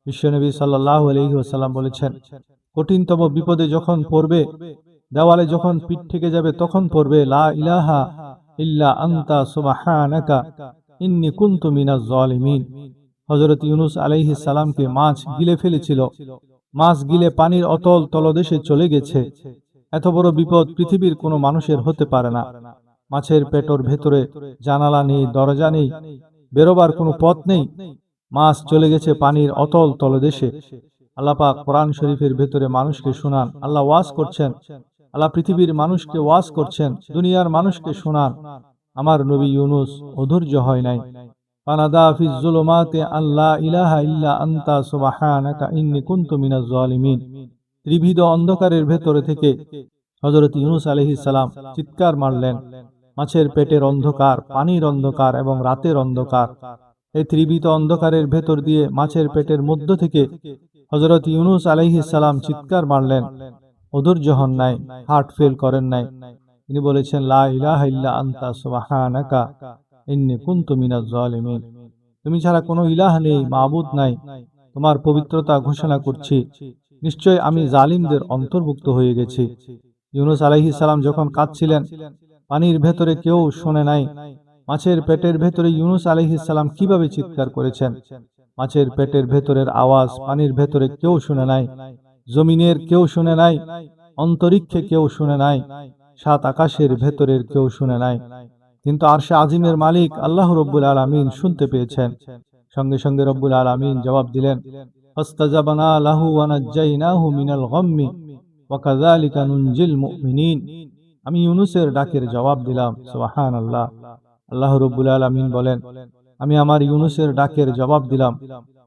বিশ্বনবী সাল্লাল্লাহু আলাইহি ওয়াসাল্লাম বলেছেন, কঠিনতম বিপদে যখন পড়বে, দেওয়ালে যখন পিঠ থেকে যাবে, তখন পড়বে লা ইলাহা ইল্লা আনতা সুবহানাকা ইন্নী কুনতু মিনাজ জালিমিন। হযরত ইউনূস আলাইহিস সালামকে মাছ গিলে ফেলেছিল। মাছ গিলে পানির অতল তলদেশে চলে গেছে। এত বড় বিপদ পৃথিবীর কোনো মানুষের হতে পারে না। মাছের পেটের ভেতরে জানালা নেই, দরজা নেই, বেরোবার কোনো পথ নেই। মাছ চলে গেছে পানির অতল তলদেশে। আল্লাহ পাক কোরআন শরীফের ভেতরে মানুষকে শোনান, আল্লাহ ওয়াজ করছেন, আল্লাহ পৃথিবীর মানুষকে ওয়াজ করছেন, দুনিয়ার মানুষকে শোনান। আমার নবী ইউনূস অধৈর্য হয় নাই। ফানাদা ফিজ যুলুমাতি আল্লা ইলাহা ইল্লা আনতা সুবহানাকা ইন্নী কুনতু মিনাজ জালিমিন। ত্রিভিদ অন্ধকারের ভেতরে থেকে হযরত ইউনূস আলাইহিস সালাম চিৎকার মারলেন। মাছের পেটের অন্ধকার, পানির অন্ধকার এবং রাতের অন্ধকার, এই ত্রিভিদ অন্ধকারের ভেতর দিয়ে মাছের পেটের মধ্য থেকে হযরত ইউনূস আলাইহিস সালাম চিৎকার মারলেন। অধৈর্য হন নাই, হার্ট ফেল করেন নাই। তিনি বলেছেন, লা ইলাহা ইল্লা আনতা সুবহানাকা ইন্নী কুনতু মিনাজ জালিমিন। তুমি ছাড়া কোনো ইলাহ নেই, মাবুদ নাই, তোমার পবিত্রতা ঘোষণা করছি। নিশ্চয় আমি জালিমদের অন্তর্ভুক্ত হয়ে গেছি। ইউনূস আলাইহিস সালাম যখন কাঁদছিলেন, পানির ভেতরে কেউ শোনে নাই। মাছের পেটের ভেতরে ইউনূস আলাইহিস সালাম কিভাবে চিৎকার করেছেন, মাছের পেটের ভেতরের আওয়াজ পানির ভেতরে কেউ শুনে নাই, জমিনের কেউ শুনে নাই, অন্তরিক্ষে কেউ শুনে নাই, সাত আকাশের ভেতরের কেউ শুনে নাই। কিন্তু আরশে আজিমের মালিক আল্লাহ রব্বুল আলামিন শুনতে পেয়েছেন। সঙ্গে সঙ্গে রব্বুল আলামিন জবাব দিলেন, ফাস্তাজাবনা লাহু ওয়া নাজ্জাইনাহু মিনাল গাম্মি ওয়া কাযালিকা নুনজিল মুমিনিন। আমি ইউনূসের ডাকের জবাব দিলাম। সুবহানাল্লাহ। আল্লাহ রব্বুল আলামিন বলেন, আমি আমার ইউনূসের ডাকের জবাব দিলাম।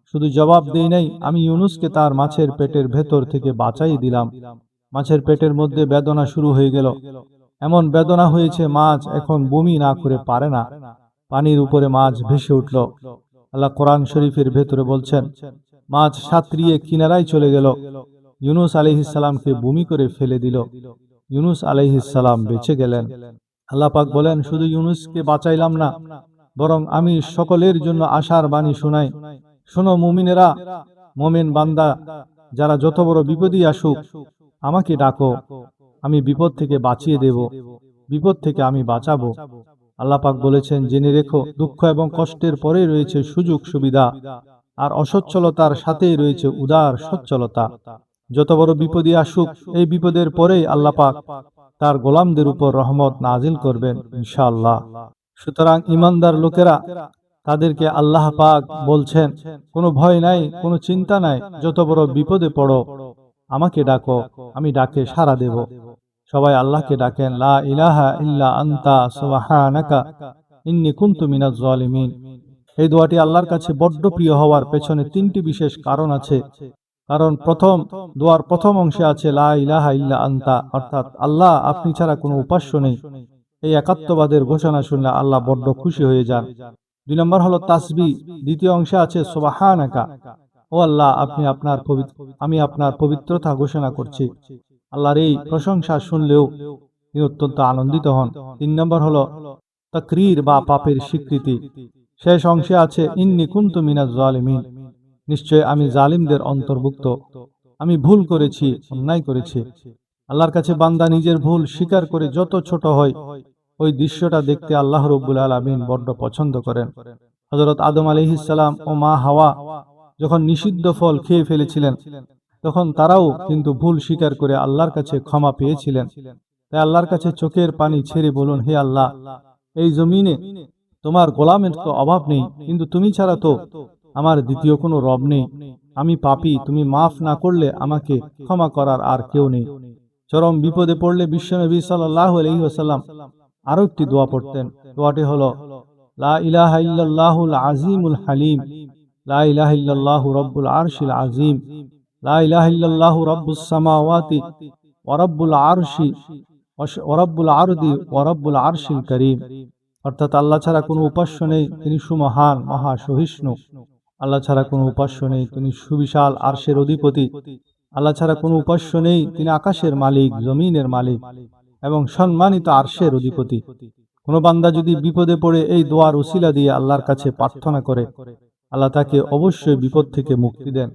শুধু জবাব দেই নাই, আমি ইউনূসকে তার মাছের পেটের ভেতর থেকে বাঁচাই দিলাম। মাছের পেটের মধ্যে বেদনা শুরু হয়ে গেল। এমন বেদনা হয়েছে মাছ এখন বমি না করে পারে না। পানির উপরে মাছ ভেসে উঠল। আল্লাহ কোরআন শরীফের ভেতরে বলছেন, মাছ সাঁতরিয়ে কিনারায় চলে গেল। ইউনূস আলাইহিস সালামকে বমি করে ফেলে দিল। ইউনূস আলাইহিস সালাম বেঁচে গেলেন। আল্লাহ পাক বলেন, শুধু ইউনূসকে বাঁচাইলাম না, বরং আমি সকলের জন্য আশার বাণী শোনাই। শোনো মুমিনেরা, মুমিন বান্দা যারা যত বড় বিপদই আসুক, আমাকে ডাকো, আমি বিপদ থেকে বাঁচিয়ে দেব, বিপদ থেকে আমি বাঁচাবো। আল্লাহ পাক বলেছেন, জেনে রেখো, দুঃখ এবং কষ্টের পরে রয়েছে সুযোগ সুবিধা, আর অসচ্ছলতার সাথেই রয়েছে উদার সচ্ছলতা। যত বড় বিপদই আসুক, এই বিপদের পরেই আল্লাহ পাক তার গোলামদের উপর রহমত নাজিল করবেন ইনশাআল্লাহ। সুতরাং ইমানদার লোকেরা, তাদেরকে আল্লাহ পাক বলছেন, কোনো ভয় নাই, কোনো চিন্তা নাই, যত বড় বিপদে পড়ো আমাকে ডাকো, আমি ডাকে সাড়া দেব। সবাই আল্লাহকে ডাকেন, লা ইলাহা ইল্লা আনতা সুবহানাকা ইন্নী কুনতু মিনাজ জালিমিন। এই দোয়াটি আল্লাহর কাছে বড্ড প্রিয় হওয়ার পেছনে তিনটি বিশেষ কারণ আছে। কারণ দোয়ার প্রথম অংশে আছে লা ইলাহা ইল্লা আনতা, অর্থাৎ আল্লাহ আপনি ছাড়া কোনো উপাস্য নেই। এই একাত্মবাদের ঘোষণা শুনলে আল্লাহ বড্ড খুশি হয়ে যান। 2 নম্বর হলো তাসবিহ। দ্বিতীয় অংশে আছে সুবহানাকা, ও আল্লাহ আমি আপনার পবিত্রতা ঘোষণা করছি। আল্লাহর এই প্রশংসা শুনলেও তিনি অত্যন্ত আনন্দিত হন। 3 নম্বর হলো তাকরীর বা পাপের স্বীকৃতি। শেষ অংশে আছে ইন্নী কুনতু মিনাজ জালিমিন, নিশ্চয় আমি জালিমদের অন্তর্ভুক্ত, আমি ভুল করেছি, অন্যায় করেছি। আল্লাহর কাছে বান্দা নিজের ভুল স্বীকার করে যত ছোট হয়, ওই দৃশ্যটা দেখতে আল্লাহ রব্বুল আলামিন বড্ড পছন্দ করেন। হযরত আদম আলাইহিস সালাম ও মা হাওয়া যখন নিষিদ্ধ ফল খেয়ে ফেলেছিলেন, তখন তারাও কিন্তু ভুল স্বীকার করে আল্লাহর কাছে ক্ষমা পেয়েছিলেন। তাই আল্লাহর কাছে চোখের পানি ছেড়ে বলুন, হে আল্লাহ, এই জমিনে তোমার গোলামের তো অভাব নেই, কিন্তু তুমি ছাড়া তো আমার দ্বিতীয় কোনো রব নেই। আমি পাপী, তুমি মাফ না করলে আমাকে ক্ষমা করার আর কেউ নেই। চরম বিপদে পড়লে বিশ্বনবী সাল্লাল্লাহু আলাইহি ওয়াসাল্লাম আরো একটি দোয়া পড়তেন। দোয়াটি হলো, লা ইলাহা ইল্লাল্লাহুল আজিমুল হালিম, লা ইলাহা ইল্লাল্লাহু রাব্বুল আরশিল আযীম, লা ইলাহা ইল্লাল্লাহু রাব্বুস সামাওয়াতি ওয়া রাব্বুল আরশি ওয়া রাব্বুল আরদি ওয়া রাব্বুল আরশিল কারীম। অর্থাৎ আল্লাহ ছাড়া কোনো উপাস্য নেই, তিনি সুমহান, মহা সহিষ্ণু। আল্লাহ ছাড়া কোনো উপাস্য নেই, তিনি সুবিশাল আরশের অধিপতি। আল্লাহ ছাড়া কোনো উপাস্য নেই, তিনি আকাশের মালিক, জমিনের মালিক এবং সম্মানিত আরশের অধিপতি। কোনো বান্দা যদি বিপদে পড়ে এই দোয়ার উসিলা দিয়ে আল্লাহর কাছে প্রার্থনা করে, আল্লাহ তাকে অবশ্যই বিপদ থেকে মুক্তি দেন।